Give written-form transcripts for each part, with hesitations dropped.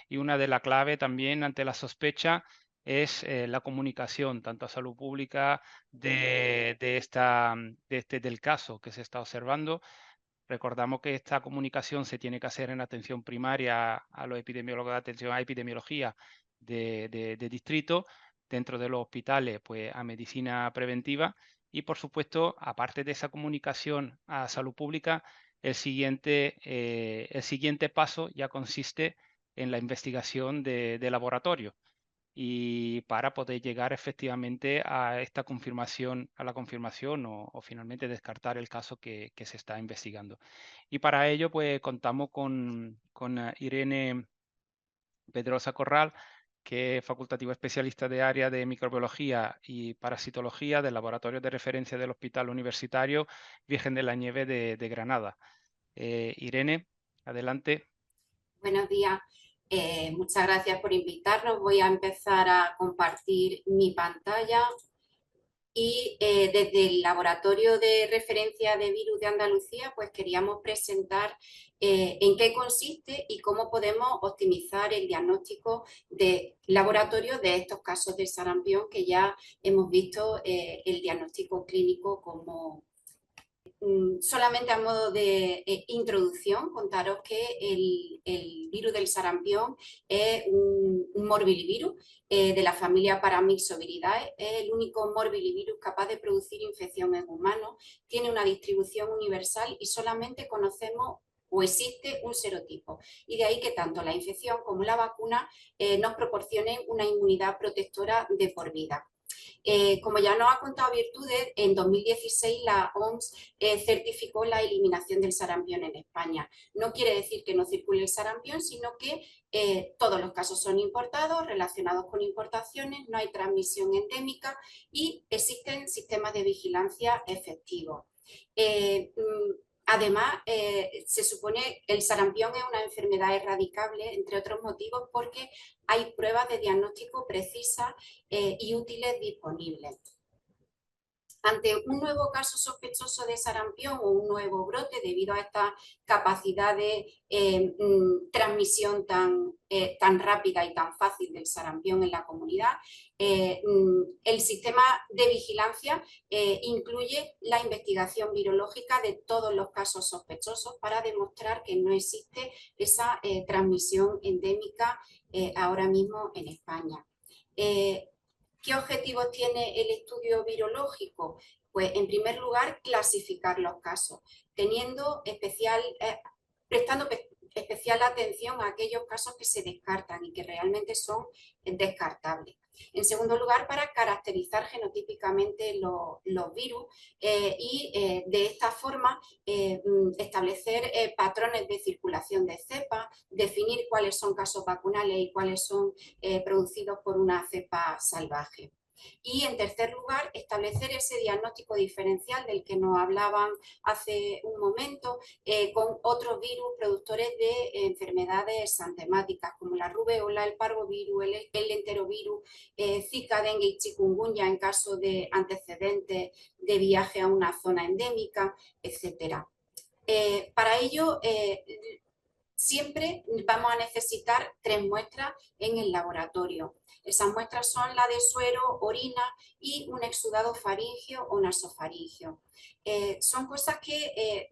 y una de las claves también ante la sospecha es la comunicación, tanto a salud pública del caso que se está observando. Recordamos que esta comunicación se tiene que hacer en atención primaria a los epidemiólogos de atención a epidemiología de distrito, dentro de los hospitales, pues a medicina preventiva y, por supuesto, aparte de esa comunicación a salud pública, el siguiente paso ya consiste en la investigación de laboratorio y para poder llegar efectivamente a esta confirmación, a la confirmación o finalmente descartar el caso que se está investigando. Y para ello, pues contamos con Irene Pedrosa Corral, que es facultativa especialista de área de microbiología y parasitología del Laboratorio de Referencia del Hospital Universitario Virgen de la Nieve de Granada. Irene, adelante. Buenos días. Muchas gracias por invitarnos. Voy a empezar a compartir mi pantalla y desde el Laboratorio de Referencia de Virus de Andalucía pues queríamos presentar en qué consiste y cómo podemos optimizar el diagnóstico de laboratorio de estos casos de sarampión que ya hemos visto el diagnóstico clínico como solamente a modo de introducción, contaros que el virus del sarampión es un morbillivirus de la familia Paramyxoviridae. Es el único morbillivirus capaz de producir infección en humanos. Tiene una distribución universal y solamente conocemos o existe un serotipo. Y de ahí que tanto la infección como la vacuna nos proporcionen una inmunidad protectora de por vida. Como ya nos ha contado Virtudes, en 2016 la OMS certificó la eliminación del sarampión en España. No quiere decir que no circule el sarampión, sino que todos los casos son importados, relacionados con importaciones, no hay transmisión endémica y existen sistemas de vigilancia efectivos. Además, se supone que el sarampión es una enfermedad erradicable, entre otros motivos, porque hay pruebas de diagnóstico precisas y útiles disponibles. Ante un nuevo caso sospechoso de sarampión o un nuevo brote debido a esta capacidad de transmisión tan rápida y tan fácil del sarampión en la comunidad, el sistema de vigilancia incluye la investigación virológica de todos los casos sospechosos para demostrar que no existe esa transmisión endémica ahora mismo en España. ¿Qué objetivos tiene el estudio virológico? Pues en primer lugar, clasificar los casos, prestando especial atención a aquellos casos que se descartan y que realmente son descartables. En segundo lugar, para caracterizar genotípicamente los virus y de esta forma establecer patrones de circulación de cepas, definir cuáles son casos vacunales y cuáles son producidos por una cepa salvaje. Y en tercer lugar, establecer ese diagnóstico diferencial del que nos hablaban hace un momento con otros virus productores de enfermedades exantemáticas como la rubeola, el parvovirus, el enterovirus, Zika, dengue y chikungunya en caso de antecedentes de viaje a una zona endémica, etc. Para ello, siempre vamos a necesitar 3 muestras en el laboratorio. Esas muestras son la de suero, orina y un exudado faríngeo o nasofaríngeo. Son cosas que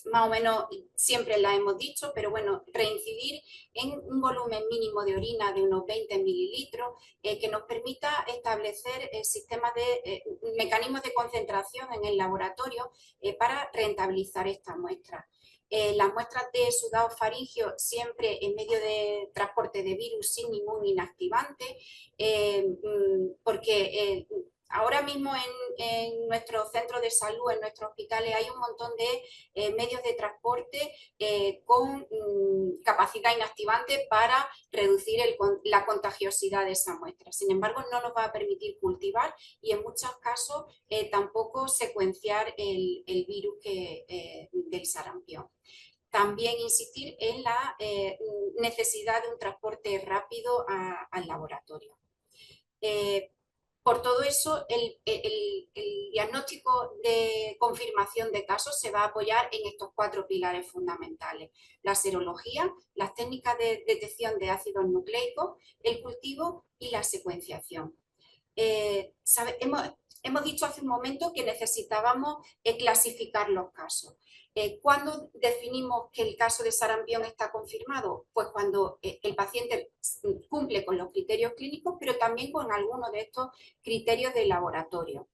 más o menos siempre las hemos dicho, pero bueno, reincidir en un volumen mínimo de orina de unos 20 mililitros que nos permita establecer sistemas de mecanismos de concentración en el laboratorio para rentabilizar esta muestra. Las muestras de sudado faríngeo siempre en medio de transporte de virus sin ningún inactivante, porque ahora mismo en nuestros centros de salud, en nuestros hospitales, hay un montón de medios de transporte con capacidad inactivante para reducir la contagiosidad de esa muestra. Sin embargo, no nos va a permitir cultivar y en muchos casos tampoco secuenciar el virus del sarampión. También insistir en la necesidad de un transporte rápido al laboratorio. Por todo eso, el diagnóstico de confirmación de casos se va a apoyar en estos 4 pilares fundamentales: la serología, las técnicas de detección de ácidos nucleicos, el cultivo y la secuenciación. Hemos dicho hace un momento que necesitábamos clasificar los casos. ¿Cuándo definimos que el caso de sarampión está confirmado? Pues cuando el paciente cumple con los criterios clínicos, pero también con algunos de estos criterios de laboratorio.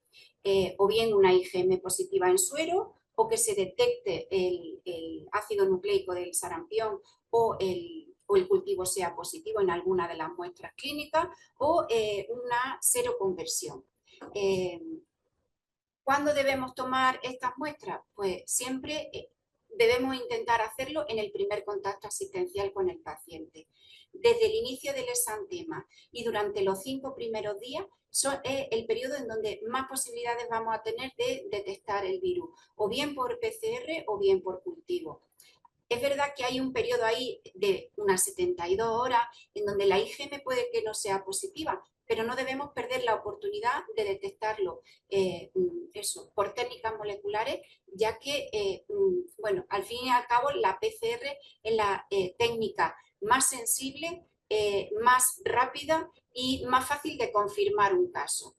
O bien una IgM positiva en suero, o que se detecte el ácido nucleico del sarampión o el cultivo sea positivo en alguna de las muestras clínicas, o una seroconversión. ¿Cuándo debemos tomar estas muestras? Pues siempre debemos intentar hacerlo en el primer contacto asistencial con el paciente. Desde el inicio del exantema y durante los 5 primeros días es el periodo en donde más posibilidades vamos a tener de detectar el virus, o bien por PCR o bien por cultivo. Es verdad que hay un periodo ahí de unas 72 horas en donde la IgM puede que no sea positiva, pero no debemos perder la oportunidad de detectarlo por técnicas moleculares, ya que, bueno, al fin y al cabo la PCR es la técnica más sensible, más rápida y más fácil de confirmar un caso.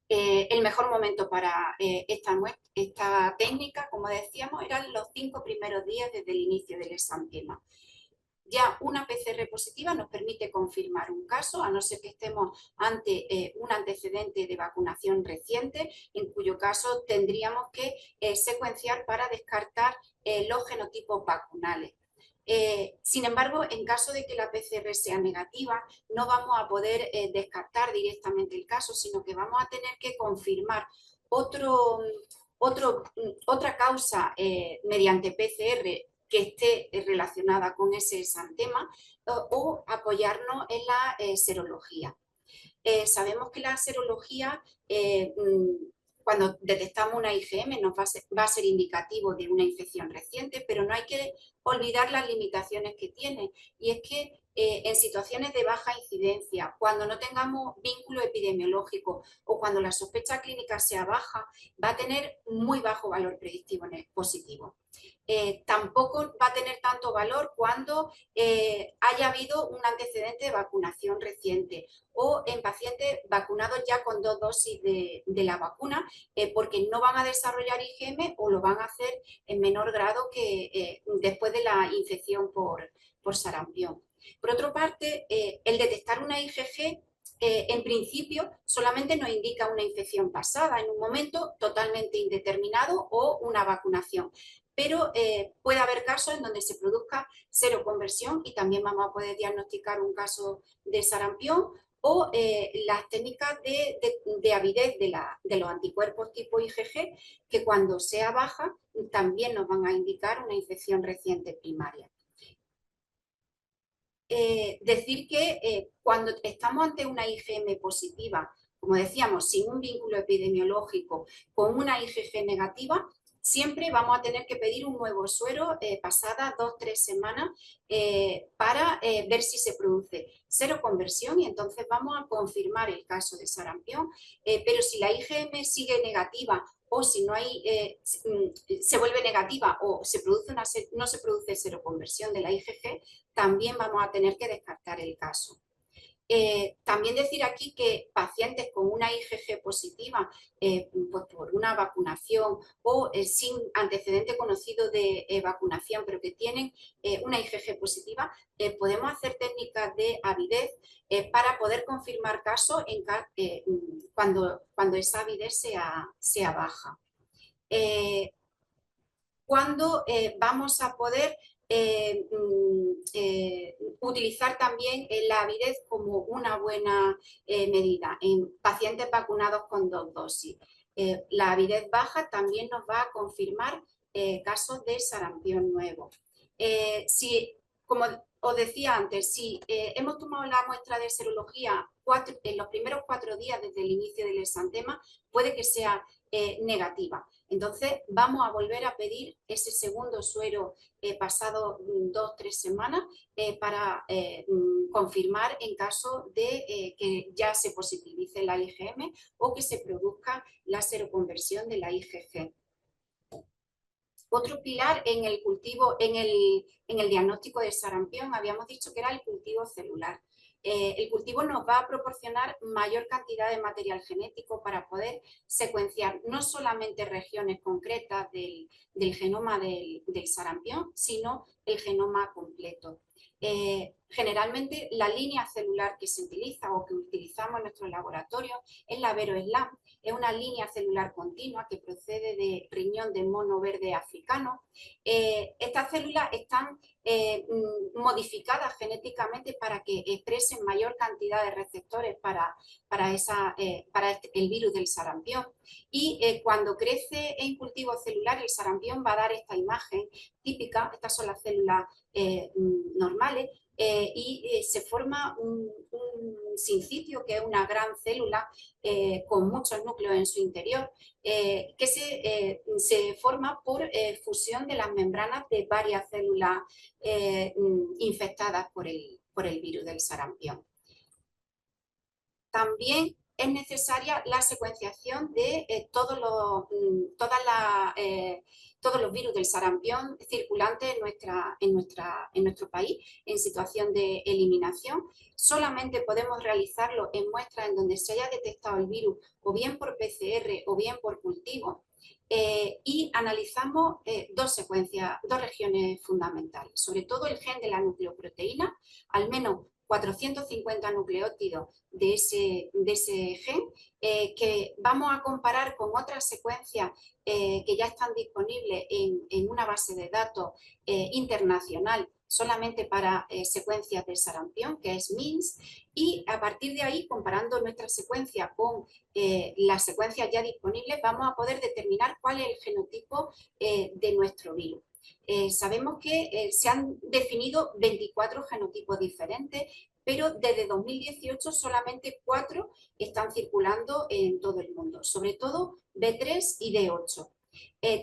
El mejor momento para esta técnica, como decíamos, eran los 5 primeros días desde el inicio del exantema. Ya una PCR positiva nos permite confirmar un caso, a no ser que estemos ante un antecedente de vacunación reciente, en cuyo caso tendríamos que secuenciar para descartar los genotipos vacunales. Sin embargo, en caso de que la PCR sea negativa, no vamos a poder descartar directamente el caso, sino que vamos a tener que confirmar otra causa mediante PCR que esté relacionada con ese exantema, o apoyarnos en la serología. Sabemos que la serología, cuando detectamos una IgM, va a ser indicativo de una infección reciente, pero no hay que olvidar las limitaciones que tiene, y es que en situaciones de baja incidencia, cuando no tengamos vínculo epidemiológico o cuando la sospecha clínica sea baja, va a tener muy bajo valor predictivo positivo. Tampoco va a tener tanto valor cuando haya habido un antecedente de vacunación reciente o en pacientes vacunados ya con 2 dosis de la vacuna, porque no van a desarrollar IgM o lo van a hacer en menor grado que después de la infección por sarampión. Por otra parte, el detectar una IgG en principio solamente nos indica una infección pasada en un momento totalmente indeterminado o una vacunación, pero puede haber casos en donde se produzca seroconversión y también vamos a poder diagnosticar un caso de sarampión, o las técnicas de avidez de los anticuerpos tipo IgG, que cuando sea baja también nos van a indicar una infección reciente primaria. Decir que cuando estamos ante una IgM positiva, como decíamos, sin un vínculo epidemiológico, con una IgG negativa, siempre vamos a tener que pedir un nuevo suero pasadas 2 o 3 semanas para ver si se produce seroconversión, y entonces vamos a confirmar el caso de sarampión. Pero si la IgM sigue negativa, o si no hay, se vuelve negativa o no se produce seroconversión de la IgG, también vamos a tener que descartar el caso. También decir aquí que pacientes con una IgG positiva, pues por una vacunación o sin antecedente conocido de vacunación, pero que tienen una IgG positiva, podemos hacer técnicas de avidez para poder confirmar casos cuando esa avidez sea baja. ¿Cuándo vamos a poder utilizar también la avidez como una buena medida en pacientes vacunados con 2 dosis? La avidez baja también nos va a confirmar casos de sarampión nuevo. Si como os decía antes, si hemos tomado la muestra de serología en los primeros 4 días desde el inicio del exantema, puede que sea negativa. Entonces vamos a volver a pedir ese segundo suero pasado 2-3 semanas para confirmar en caso de que ya se positivice la IgM o que se produzca la seroconversión de la IgG. Otro pilar en el cultivo, en el diagnóstico de sarampión, habíamos dicho que era el cultivo celular. El cultivo nos va a proporcionar mayor cantidad de material genético para poder secuenciar no solamente regiones concretas del genoma del sarampión, sino el genoma completo. Generalmente la línea celular que se utiliza o que utilizamos en nuestro laboratorio es la VeroSLAM. Es una línea celular continua que procede de riñón de mono verde africano. Estas células están modificadas genéticamente para que expresen mayor cantidad de receptores para el virus del sarampión. Y cuando crece en cultivo celular, el sarampión va a dar esta imagen típica. Estas son las células normales. Y se forma un sincicio, que es una gran célula con muchos núcleos en su interior, que se forma por fusión de las membranas de varias células infectadas por el virus del sarampión. También es necesaria la secuenciación de todos los virus del sarampión circulantes en nuestro país en situación de eliminación. Solamente podemos realizarlo en muestras en donde se haya detectado el virus o bien por PCR o bien por cultivo. Y analizamos dos regiones fundamentales, sobre todo el gen de la nucleoproteína, al menos 450 nucleótidos de ese gen, que vamos a comparar con otras secuencias que ya están disponibles en una base de datos internacional solamente para secuencias de sarampión, que es MINS, y a partir de ahí, comparando nuestra secuencia con las secuencias ya disponibles, vamos a poder determinar cuál es el genotipo de nuestro virus. Sabemos que se han definido 24 genotipos diferentes, pero desde 2018 solamente 4 están circulando en todo el mundo, sobre todo B3 y D8.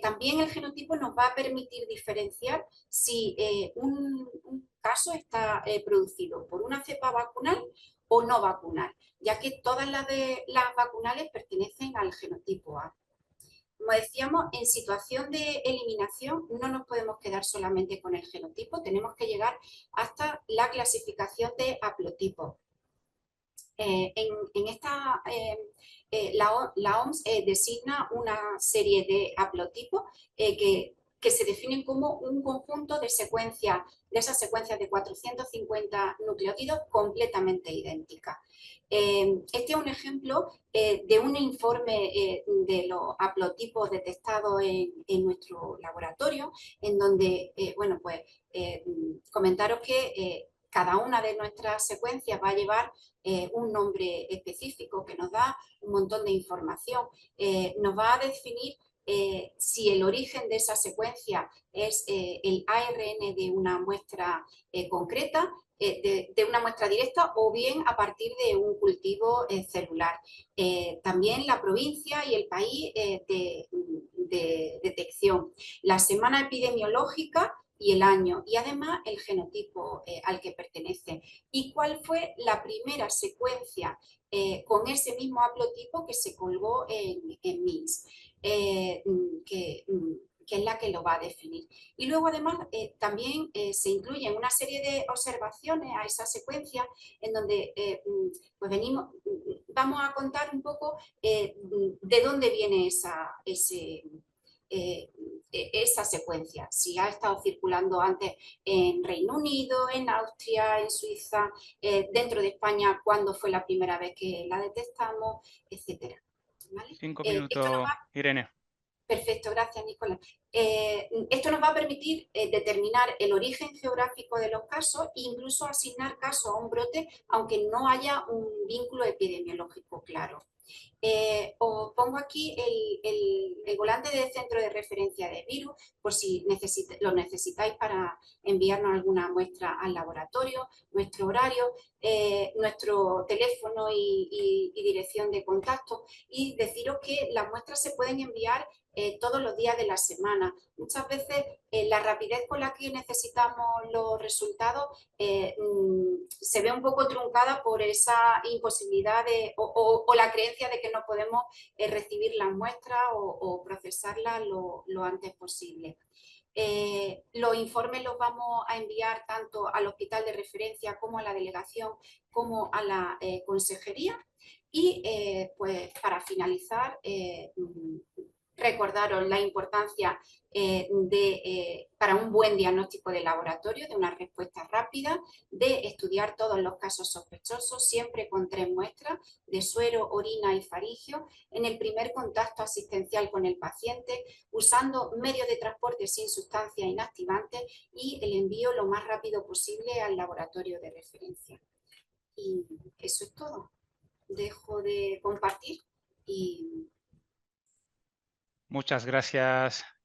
También el genotipo nos va a permitir diferenciar si un caso está producido por una cepa vacunal o no vacunal, ya que todas las vacunales pertenecen al genotipo A. Como decíamos, en situación de eliminación no nos podemos quedar solamente con el genotipo, tenemos que llegar hasta la clasificación de haplotipos. La OMS designa una serie de haplotipos que se definen como un conjunto de esas secuencias de 450 nucleótidos completamente idénticas. Este es un ejemplo de un informe de los haplotipos detectados en nuestro laboratorio, en donde, comentaros que cada una de nuestras secuencias va a llevar un nombre específico que nos da un montón de información. Nos va a definir si el origen de esa secuencia es el ARN de una muestra concreta, de una muestra directa, o bien a partir de un cultivo celular. También la provincia y el país de detección, la semana epidemiológica y el año, y además el genotipo al que pertenece. ¿Y cuál fue la primera secuencia con ese mismo haplotipo que se colgó en MINS? Que es la que lo va a definir. Y luego además también se incluyen una serie de observaciones a esa secuencia en donde vamos a contar un poco de dónde viene esa secuencia, si ha estado circulando antes en Reino Unido, en Austria, en Suiza, dentro de España, cuándo fue la primera vez que la detectamos, etcétera. ¿Vale? 5 minutos, Irene. Perfecto, gracias, Nicolás. Esto nos va a permitir determinar el origen geográfico de los casos e incluso asignar casos a un brote, aunque no haya un vínculo epidemiológico claro. Os pongo aquí el volante de centro de referencia de virus, por si lo necesitáis para enviarnos alguna muestra al laboratorio, nuestro horario, nuestro teléfono y dirección de contacto, y deciros que las muestras se pueden enviar todos los días de la semana. Muchas veces la rapidez con la que necesitamos los resultados se ve un poco truncada por esa imposibilidad o la creencia de que no podemos recibir las muestras o procesarlas lo antes posible. Los informes los vamos a enviar tanto al hospital de referencia como a la delegación como a la consejería. Y pues para finalizar, recordaros la importancia para un buen diagnóstico de laboratorio, de una respuesta rápida, de estudiar todos los casos sospechosos, siempre con 3 muestras de suero, orina y faringio, en el primer contacto asistencial con el paciente, usando medios de transporte sin sustancias inactivantes y el envío lo más rápido posible al laboratorio de referencia. Y eso es todo. Dejo de compartir y... Muchas gracias,